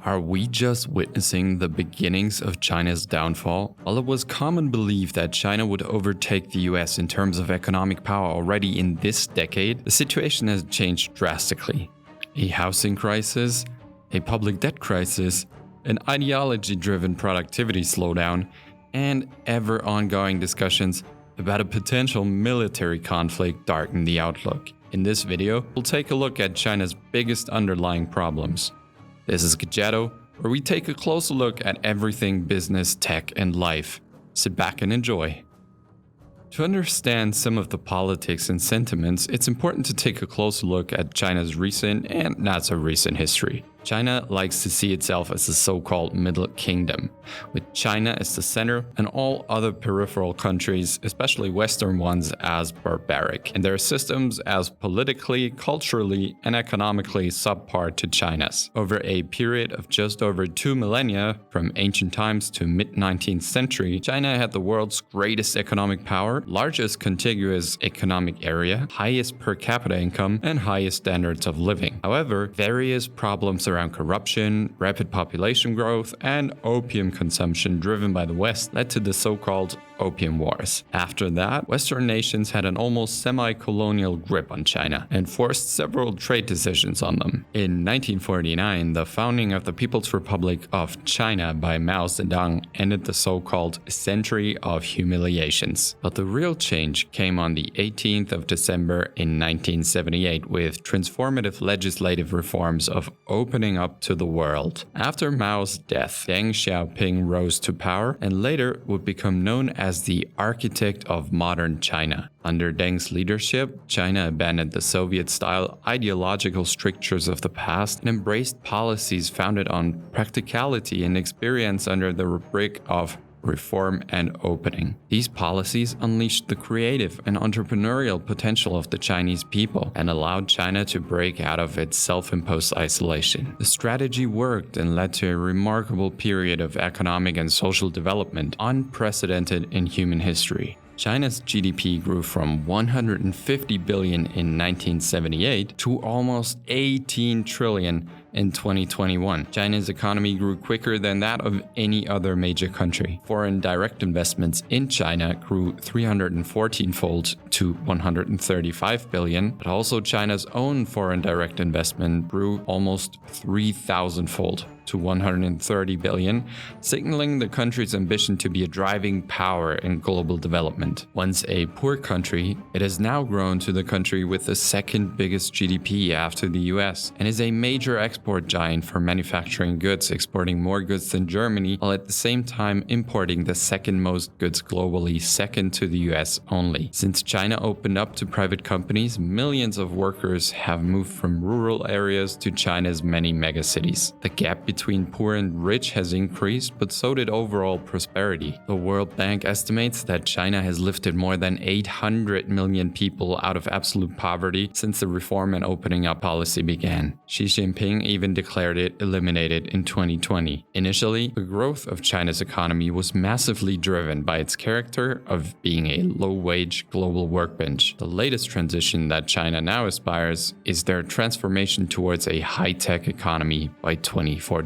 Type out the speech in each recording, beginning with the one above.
Are we just witnessing the beginnings of China's downfall? While it was common belief that China would overtake the US in terms of economic power already in this decade, the situation has changed drastically. A housing crisis, a public debt crisis, an ideology-driven productivity slowdown, and ever ongoing discussions about a potential military conflict darken the outlook. In this video, we'll take a look at China's biggest underlying problems. This is Geopolitics, where we take a closer look at everything business, tech, and life. Sit back and enjoy. To understand some of the politics and sentiments, it's important to take a closer look at China's recent and not so recent history. China likes to see itself as the so-called Middle Kingdom, with China as the center and all other peripheral countries, especially Western ones, as barbaric, and their systems as politically, culturally, and economically subpar to China's. Over a period of just over 2 millennia, from ancient times to mid-19th century, China had the world's greatest economic power, largest contiguous economic area, highest per capita income, and highest standards of living. However, various problems around corruption, rapid population growth, and opium consumption driven by the West led to the so-called Opium Wars. After that, Western nations had an almost semi-colonial grip on China and forced several trade decisions on them. In 1949, the founding of the People's Republic of China by Mao Zedong ended the so-called Century of Humiliations. But the real change came on the 18th of December in 1978 with transformative legislative reforms of opening up to the world. After Mao's death, Deng Xiaoping rose to power and later would become known as the architect of modern China. Under Deng's leadership, China abandoned the Soviet-style ideological strictures of the past and embraced policies founded on practicality and experience under the rubric of reform and opening. These policies unleashed the creative and entrepreneurial potential of the Chinese people and allowed China to break out of its self-imposed isolation. The strategy worked and led to a remarkable period of economic and social development unprecedented in human history. China's GDP grew from 150 billion in 1978 to almost 18 trillion in 2021. China's economy grew quicker than that of any other major country. Foreign direct investments in China grew 314-fold to 135 billion, but also China's own foreign direct investment grew almost 3,000-fold to 130 billion, signaling the country's ambition to be a driving power in global development. Once a poor country, it has now grown to the country with the second biggest GDP after the US and is a major export giant for manufacturing goods, exporting more goods than Germany, while at the same time importing the second most goods globally, second to the US only. Since China opened up to private companies, millions of workers have moved from rural areas to China's many megacities. The gap between poor and rich has increased, but so did overall prosperity. The World Bank estimates that China has lifted more than 800 million people out of absolute poverty since the reform and opening up policy began. Xi Jinping even declared it eliminated in 2020. Initially, the growth of China's economy was massively driven by its character of being a low-wage global workbench. The latest transition that China now aspires is their transformation towards a high-tech economy by 2049.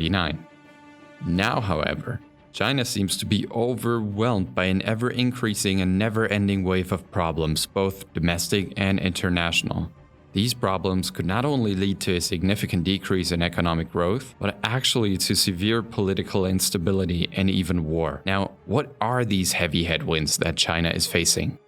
Now, however, China seems to be overwhelmed by an ever-increasing and never-ending wave of problems, both domestic and international. These problems could not only lead to a significant decrease in economic growth, but actually to severe political instability and even war. Now, what are these heavy headwinds that China is facing?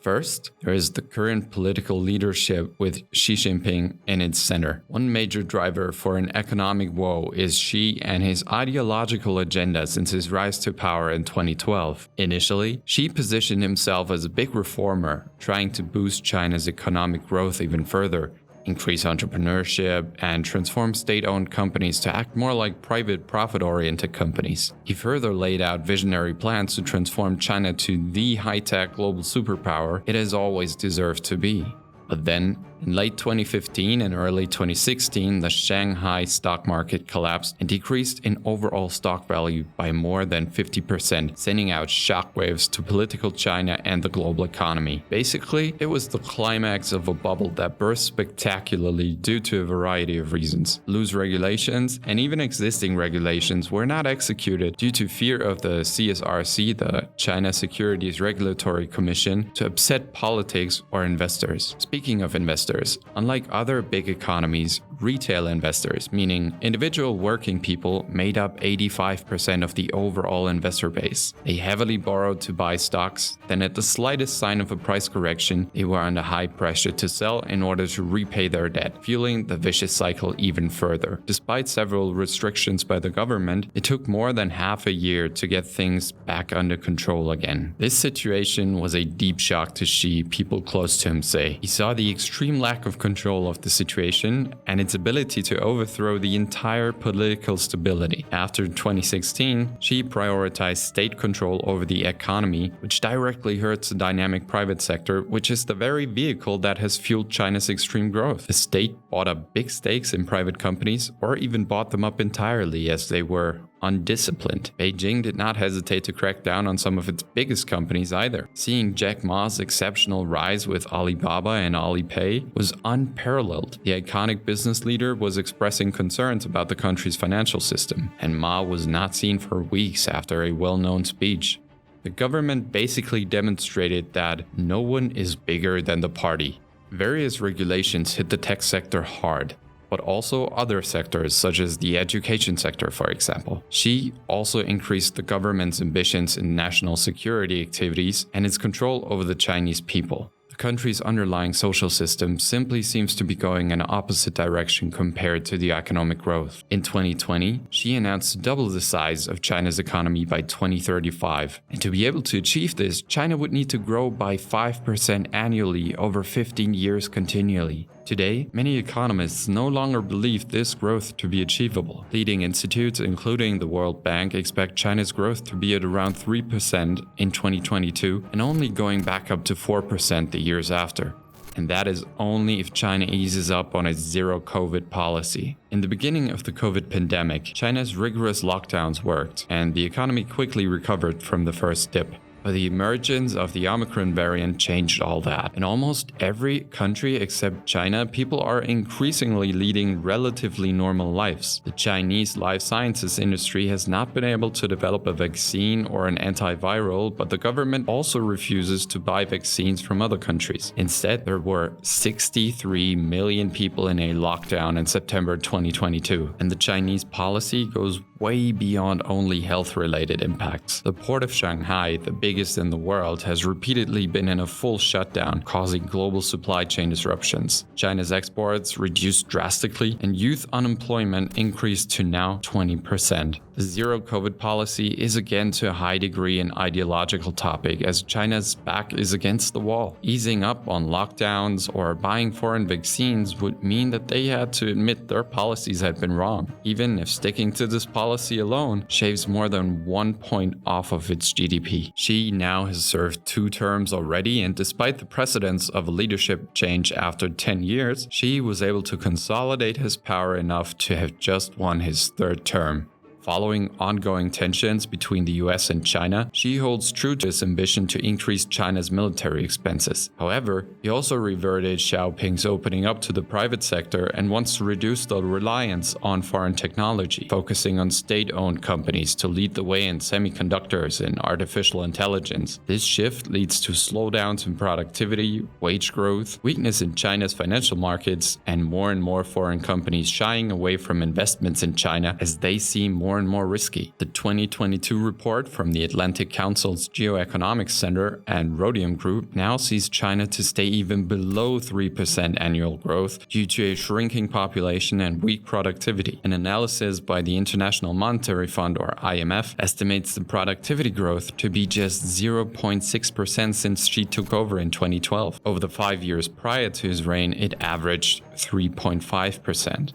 First, there is the current political leadership with Xi Jinping in its center. One major driver for an economic woe is Xi and his ideological agenda since his rise to power in 2012. Initially, Xi positioned himself as a big reformer, trying to boost China's economic growth even further, increase entrepreneurship, and transform state-owned companies to act more like private profit-oriented companies. He further laid out visionary plans to transform China to the high-tech global superpower it has always deserved to be. But then, In late 2015 and early 2016, the Shanghai stock market collapsed and decreased in overall stock value by more than 50%, sending out shockwaves to political China and the global economy. Basically, it was the climax of a bubble that burst spectacularly due to a variety of reasons. Loose regulations and even existing regulations were not executed due to fear of the CSRC, the China Securities Regulatory Commission, to upset politics or investors. Speaking of investors, unlike other big economies, retail investors, meaning individual working people, made up 85% of the overall investor base. They heavily borrowed to buy stocks, then at the slightest sign of a price correction, they were under high pressure to sell in order to repay their debt, fueling the vicious cycle even further. Despite several restrictions by the government, it took more than half a year to get things back under control again. This situation was a deep shock to Xi, people close to him say. He saw the extreme lack of control of the situation and its ability to overthrow the entire political stability. After 2016, Xi prioritized state control over the economy, which directly hurts the dynamic private sector, which is the very vehicle that has fueled China's extreme growth. The state bought up big stakes in private companies or even bought them up entirely as they were undisciplined. Beijing did not hesitate to crack down on some of its biggest companies either. Seeing Jack Ma's exceptional rise with Alibaba and Alipay was unparalleled. The iconic business leader was expressing concerns about the country's financial system, and Ma was not seen for weeks after a well-known speech. The government basically demonstrated that no one is bigger than the party. Various regulations hit the tech sector hard, but also other sectors such as the education sector, for example. Xi also increased the government's ambitions in national security activities and its control over the Chinese people. The country's underlying social system simply seems to be going in an opposite direction compared to the economic growth. In 2020, Xi announced to double the size of China's economy by 2035. And to be able to achieve this, China would need to grow by 5% annually over 15 years continually. Today, many economists no longer believe this growth to be achievable. Leading institutes, including the World Bank, expect China's growth to be at around 3% in 2022 and only going back up to 4% the years after. And that is only if China eases up on its zero-COVID policy. In the beginning of the COVID pandemic, China's rigorous lockdowns worked, and the economy quickly recovered from the first dip. But the emergence of the Omicron variant changed all that. In almost every country except China, people are increasingly leading relatively normal lives. The Chinese life sciences industry has not been able to develop a vaccine or an antiviral, but the government also refuses to buy vaccines from other countries. Instead, there were 63 million people in a lockdown in September 2022, and the Chinese policy goes way beyond only health-related impacts. The port of Shanghai, the biggest in the world, has repeatedly been in a full shutdown, causing global supply chain disruptions. China's exports reduced drastically, and youth unemployment increased to now 20%. The zero-COVID policy is again to a high degree an ideological topic, as China's back is against the wall. Easing up on lockdowns or buying foreign vaccines would mean that they had to admit their policies had been wrong, even if sticking to this policy alone shaves more than 1 point off of its GDP. Xi now has served 2 terms already, and despite the precedence of a leadership change after 10 years, Xi was able to consolidate his power enough to have just won his 3rd term. Following ongoing tensions between the US and China, Xi holds true to his ambition to increase China's military expenses. However, he also reverted Xiaoping's opening up to the private sector and wants to reduce the reliance on foreign technology, focusing on state-owned companies to lead the way in semiconductors and artificial intelligence. This shift leads to slowdowns in productivity, wage growth, weakness in China's financial markets, and more foreign companies shying away from investments in China as they seem more and more risky. The 2022 report from the Atlantic Council's Geoeconomics Center and Rhodium Group now sees China to stay even below 3% annual growth due to a shrinking population and weak productivity. An analysis by the International Monetary Fund, or IMF, estimates the productivity growth to be just 0.6% since Xi took over in 2012. Over the 5 years prior to his reign, it averaged 3.5%.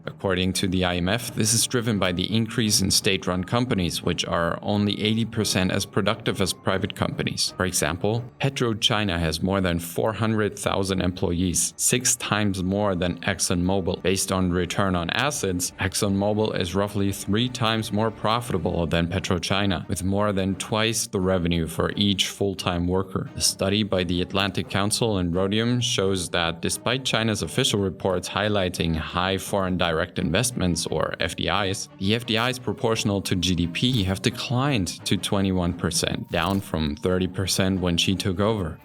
According to the IMF, this is driven by the increase in state-run companies, which are only 80% as productive as private companies. For example, PetroChina has more than 400,000 employees, 6 times more than ExxonMobil. Based on return on assets, ExxonMobil is roughly 3 times more profitable than PetroChina, with more than twice the revenue for each full-time worker. A study by the Atlantic Council and Rhodium shows that despite China's official reports highlighting high foreign direct investments, or FDIs, the FDIs proportional to GDP have declined to 21%, down from 30% when she took over.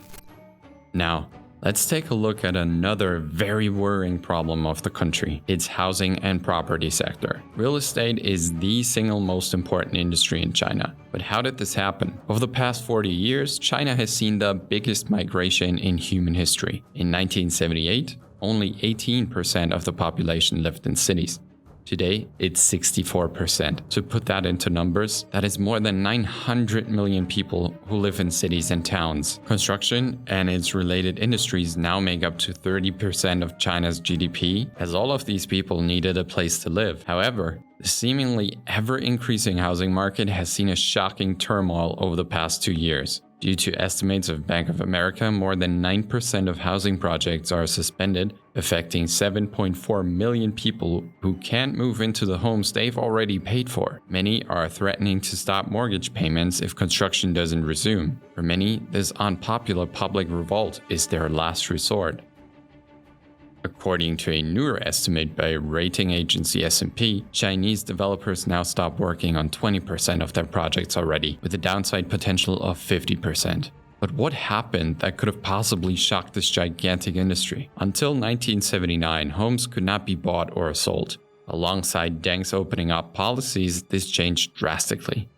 Now, let's take a look at another very worrying problem of the country, its housing and property sector. Real estate is the single most important industry in China. But how did this happen? Over the past 40 years, China has seen the biggest migration in human history. In 1978, only 18% of the population lived in cities. Today, it's 64%. To put that into numbers, that is more than 900 million people who live in cities and towns. Construction and its related industries now make up to 30% of China's GDP, as all of these people needed a place to live. However, the seemingly ever-increasing housing market has seen a shocking turmoil over the past 2 years. Due to estimates of Bank of America, more than 9% of housing projects are suspended, affecting 7.4 million people who can't move into the homes they've already paid for. Many are threatening to stop mortgage payments if construction doesn't resume. For many, this unpopular public revolt is their last resort. According to a newer estimate by rating agency S&P, Chinese developers now stop working on 20% of their projects already, with a downside potential of 50%. But what happened that could have possibly shocked this gigantic industry? Until 1979, homes could not be bought or sold. Alongside Deng's opening up policies, this changed drastically.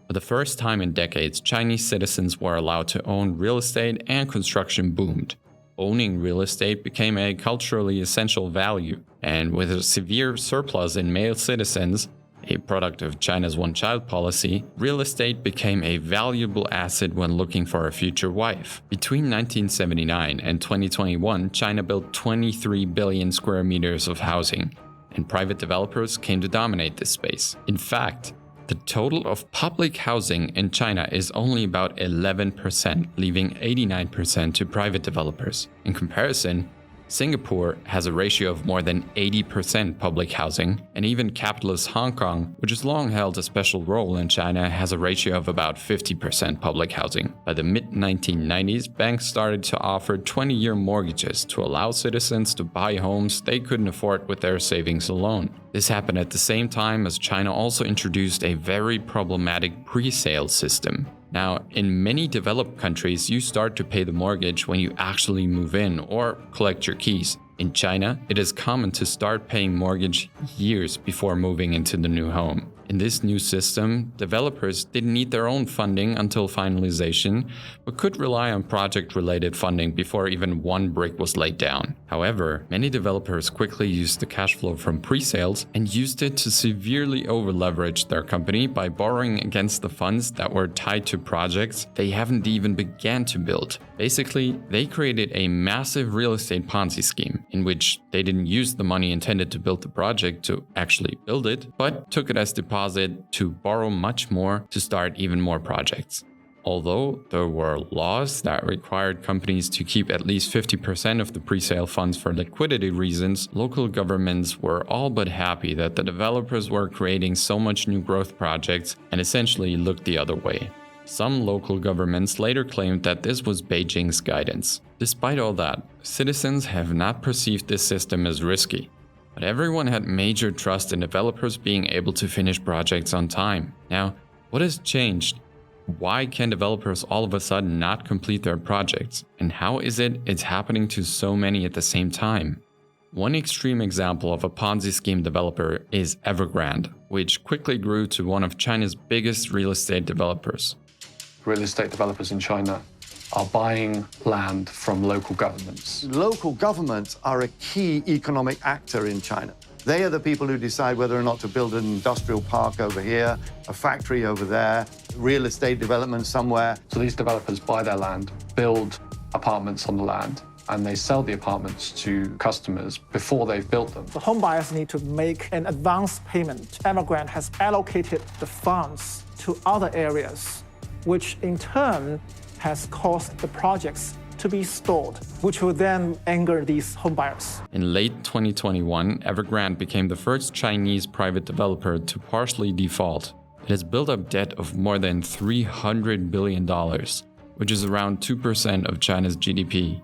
For the first time in decades, Chinese citizens were allowed to own real estate and construction boomed. Owning real estate became a culturally essential value, and with a severe surplus in male citizens, a product of China's one-child policy, real estate became a valuable asset when looking for a future wife. Between 1979 and 2021, China built 23 billion square meters of housing, and private developers came to dominate this space. In fact, the total of public housing in China is only about 11%, leaving 89% to private developers. In comparison, Singapore has a ratio of more than 80% public housing, and even capitalist Hong Kong, which has long held a special role in China, has a ratio of about 50% public housing. By the mid-1990s, banks started to offer 20-year mortgages to allow citizens to buy homes they couldn't afford with their savings alone. This happened at the same time as China also introduced a very problematic pre-sale system. Now, in many developed countries, you start to pay the mortgage when you actually move in or collect your keys. In China, it is common to start paying mortgage years before moving into the new home. In this new system, developers didn't need their own funding until finalization, but could rely on project-related funding before even one brick was laid down. However, many developers quickly used the cash flow from pre-sales and used it to severely over-leverage their company by borrowing against the funds that were tied to projects they haven't even began to build. Basically, they created a massive real estate Ponzi scheme, in which they didn't use the money intended to build the project to actually build it, but took it as deposit to borrow much more to start even more projects. Although there were laws that required companies to keep at least 50% of the pre-sale funds for liquidity reasons, local governments were all but happy that the developers were creating so much new growth projects and essentially looked the other way. Some local governments later claimed that this was Beijing's guidance. Despite all that, citizens have not perceived this system as risky. But everyone had major trust in developers being able to finish projects on time. Now, what has changed? Why can developers all of a sudden not complete their projects? And how is it's happening to so many at the same time? One extreme example of a Ponzi scheme developer is Evergrande, which quickly grew to one of China's biggest real estate developers. Real estate developers in China are buying land from local governments. Local governments are a key economic actor in China. They are the people who decide whether or not to build an industrial park over here, a factory over there, real estate development somewhere. So these developers buy their land, build apartments on the land, and they sell the apartments to customers before they've built them. The home buyers need to make an advance payment. Evergrande has allocated the funds to other areas, which in turn has caused the projects to be stalled, which will then anger these home buyers. In late 2021, Evergrande became the first Chinese private developer to partially default. It has built up debt of more than $300 billion, which is around 2% of China's GDP.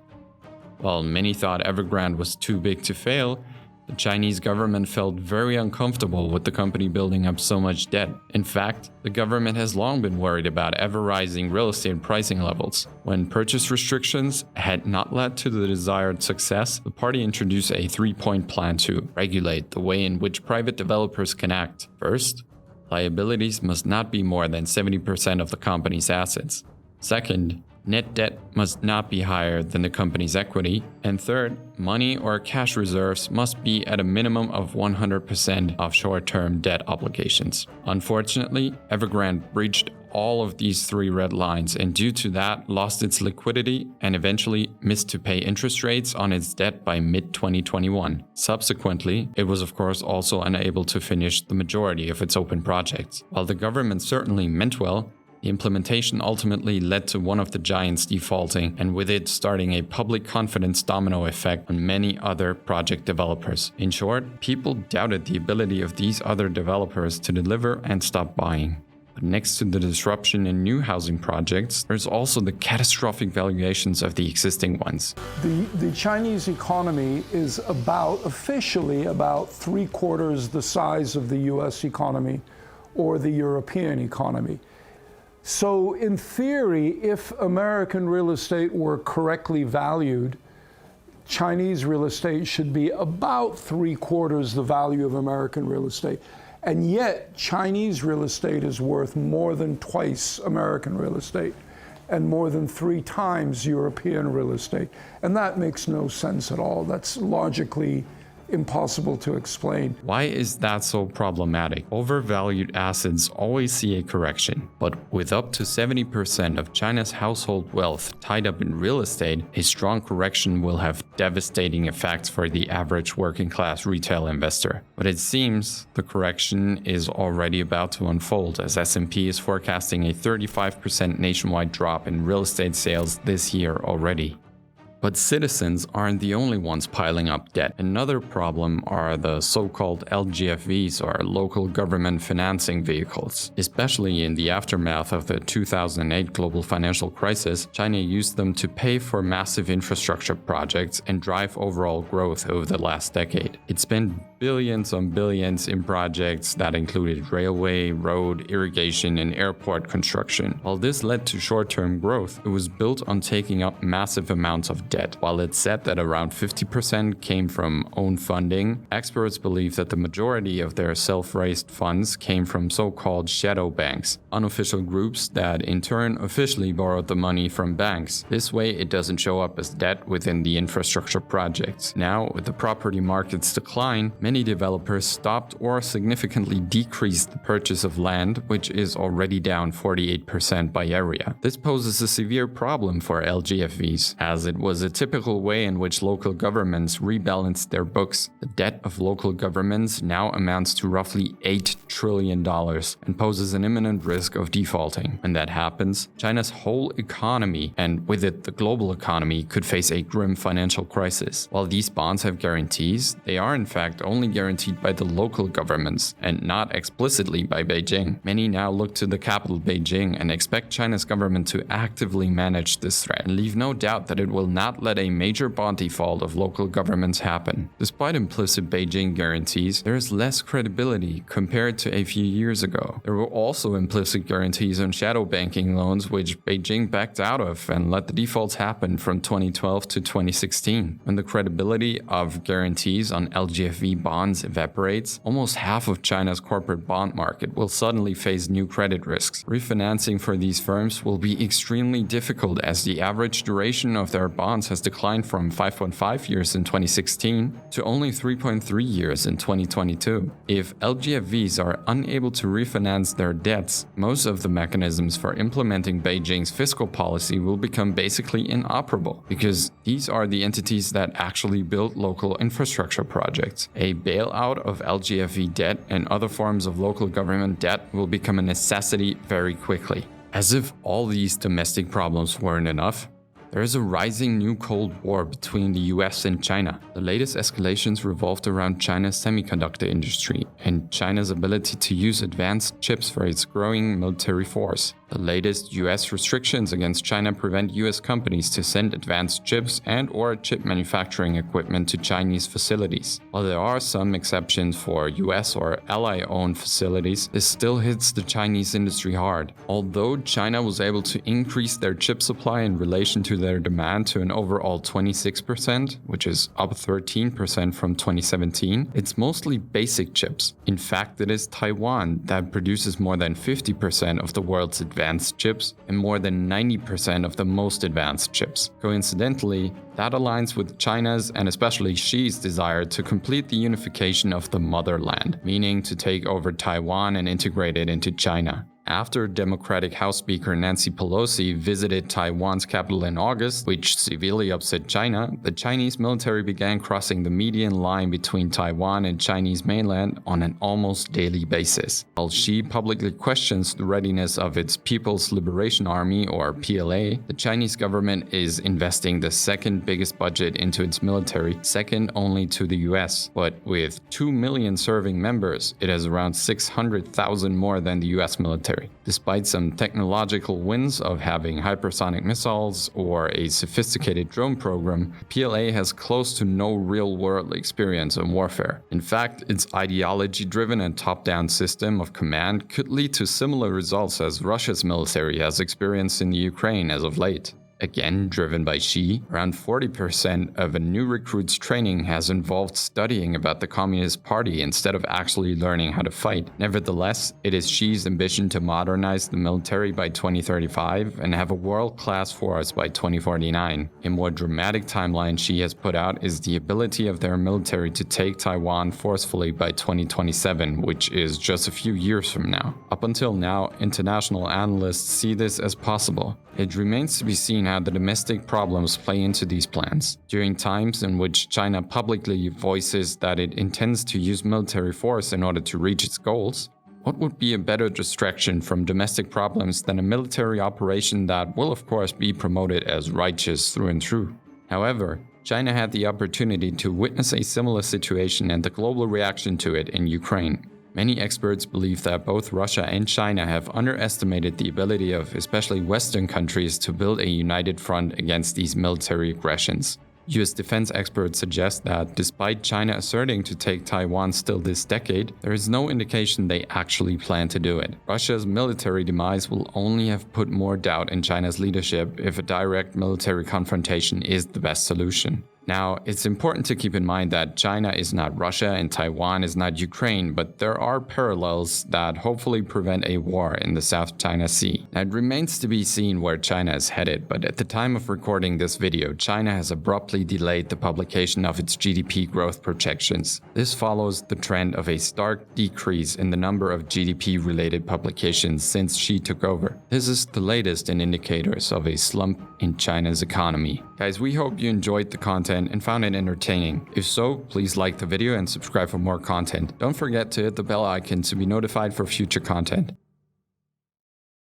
While many thought Evergrande was too big to fail, the Chinese government felt very uncomfortable with the company building up so much debt. In fact, the government has long been worried about ever-rising real estate pricing levels. When purchase restrictions had not led to the desired success, the party introduced a three-point plan to regulate the way in which private developers can act. First, liabilities must not be more than 70% of the company's assets. Second, net debt must not be higher than the company's equity. And third, money or cash reserves must be at a minimum of 100% of short-term debt obligations. Unfortunately, Evergrande breached all of these three red lines and due to that lost its liquidity and eventually missed to pay interest rates on its debt by mid-2021. Subsequently, it was of course also unable to finish the majority of its open projects. While the government certainly meant well, the implementation ultimately led to one of the giants defaulting, and with it starting a public confidence domino effect on many other project developers. In short, people doubted the ability of these other developers to deliver and stop buying. But next to the disruption in new housing projects, there's also the catastrophic valuations of the existing ones. The Chinese economy is officially about 3/4 the size of the US economy or the European economy. So in theory, if American real estate were correctly valued, Chinese real estate should be about 3/4 the value of American real estate. And yet, Chinese real estate is worth more than twice American real estate and more than 3 times European real estate. And that makes no sense at all. That's logically impossible to explain. Why is that so problematic? Overvalued assets always see a correction, but with up to 70% of China's household wealth tied up in real estate, a strong correction will have devastating effects for the average working class retail investor. But it seems the correction is already about to unfold as S&P is forecasting a 35% nationwide drop in real estate sales this year already. But citizens aren't the only ones piling up debt. Another problem are the so-called LGFVs, or local government financing vehicles. Especially in the aftermath of the 2008 global financial crisis, China used them to pay for massive infrastructure projects and drive overall growth over the last decade. It spent billions on billions in projects that included railway, road, irrigation, and airport construction. While this led to short-term growth, it was built on taking up massive amounts of debt. While it's said that around 50% came from own funding, experts believe that the majority of their self-raised funds came from so-called shadow banks, unofficial groups that in turn officially borrowed the money from banks. This way it doesn't show up as debt within the infrastructure projects. Now, with the property market's decline, many developers stopped or significantly decreased the purchase of land, which is already down 48% by area. This poses a severe problem for LGFVs, as it was a typical way in which local governments rebalanced their books. The debt of local governments now amounts to roughly $8 trillion and poses an imminent risk of defaulting. When that happens, China's whole economy, and with it the global economy, could face a grim financial crisis. While these bonds have guarantees, they are in fact only guaranteed by the local governments and not explicitly by Beijing. Many now look to the capital Beijing and expect China's government to actively manage this threat and leave no doubt that it will not let a major bond default of local governments happen. Despite implicit Beijing guarantees, there is less credibility compared to a few years ago. There were also implicit guarantees on shadow banking loans which Beijing backed out of and let the defaults happen from 2012 to 2016. When the credibility of guarantees on LGFV bonds evaporates, almost half of China's corporate bond market will suddenly face new credit risks. Refinancing for these firms will be extremely difficult as the average duration of their bonds has declined from 5.5 years in 2016 to only 3.3 years in 2022. If LGFVs are unable to refinance their debts, most of the mechanisms for implementing Beijing's fiscal policy will become basically inoperable, because these are the entities that actually build local infrastructure projects. A bailout of LGFV debt and other forms of local government debt will become a necessity very quickly. As if all these domestic problems weren't enough, there is a rising new Cold War between the US and China. The latest escalations revolved around China's semiconductor industry and China's ability to use advanced chips for its growing military force. The latest US restrictions against China prevent US companies to send advanced chips and/or chip manufacturing equipment to Chinese facilities. While there are some exceptions for US or ally-owned facilities, this still hits the Chinese industry hard. Although China was able to increase their chip supply in relation to their demand to an overall 26%, which is up 13% from 2017, it's mostly basic chips. In fact, it is Taiwan that produces more than 50% of the world's advanced chips and more than 90% of the most advanced chips. Coincidentally, that aligns with China's and especially Xi's desire to complete the unification of the motherland, meaning to take over Taiwan and integrate it into China. After Democratic House Speaker Nancy Pelosi visited Taiwan's capital in August, which severely upset China, the Chinese military began crossing the median line between Taiwan and Chinese mainland on an almost daily basis. While Xi publicly questions the readiness of its People's Liberation Army, or PLA, the Chinese government is investing the second biggest budget into its military, second only to the US. But with 2 million serving members, it has around 600,000 more than the US military. Despite some technological wins of having hypersonic missiles or a sophisticated drone program, PLA has close to no real-world experience in warfare. In fact, its ideology-driven and top-down system of command could lead to similar results as Russia's military has experienced in the Ukraine as of late. Again, driven by Xi, around 40% of a new recruit's training has involved studying about the Communist Party instead of actually learning how to fight. Nevertheless, it is Xi's ambition to modernize the military by 2035 and have a world-class force by 2049. A more dramatic timeline Xi has put out is the ability of their military to take Taiwan forcefully by 2027, which is just a few years from now. Up until now, international analysts see this as possible. It remains to be seen how the domestic problems play into these plans. During times in which China publicly voices that it intends to use military force in order to reach its goals, what would be a better distraction from domestic problems than a military operation that will of course be promoted as righteous through and through? However, China had the opportunity to witness a similar situation and the global reaction to it in Ukraine. Many experts believe that both Russia and China have underestimated the ability of especially Western countries to build a united front against these military aggressions. US defense experts suggest that despite China asserting to take Taiwan still this decade, there is no indication they actually plan to do it. Russia's military demise will only have put more doubt in China's leadership if a direct military confrontation is the best solution. Now, it's important to keep in mind that China is not Russia and Taiwan is not Ukraine, but there are parallels that hopefully prevent a war in the South China Sea. Now, it remains to be seen where China is headed, but at the time of recording this video, China has abruptly delayed the publication of its GDP growth projections. This follows the trend of a stark decrease in the number of GDP-related publications since Xi took over. This is the latest in indicators of a slump in China's economy. Guys, we hope you enjoyed the content and found it entertaining. If so, please like the video and subscribe for more content. Don't forget to hit the bell icon to be notified for future content.